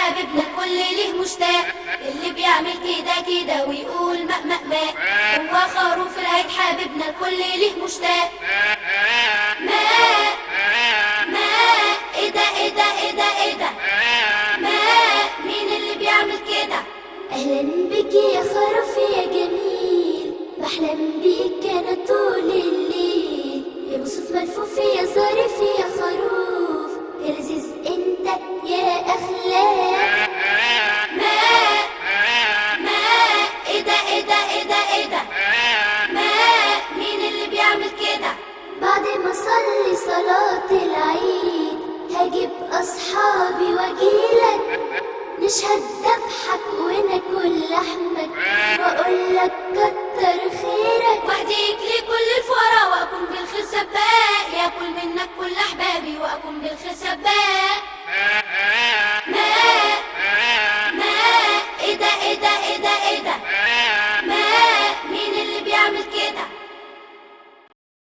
حبيبنا الكل ليه مشتاق، اللي بيعمل كده كده ويقول ماء ماء ماء، هو خروف العيد حبيبنا الكل ليه مشتاق. ماء ماء، ايه ده ايه ده ايه ده ايه ده؟ ماء، مين اللي بيعمل كده؟ أهلا بك يا خروف يا جميل، بحلم بيك أنا طول الليل، يا بصوت ملفوف يا ظريف يا خروف، يا لذيذ انت يا أخلاق. ماء ماء، ايه ده ايه ده ايه ده ايه ده؟ ماء، مين اللي بيعمل كده؟ بعد ما أصلي صلاة العيد هجيب أصحابي وأجيلك، نشهد ذبحك وناكل لحمك وأقولك كتر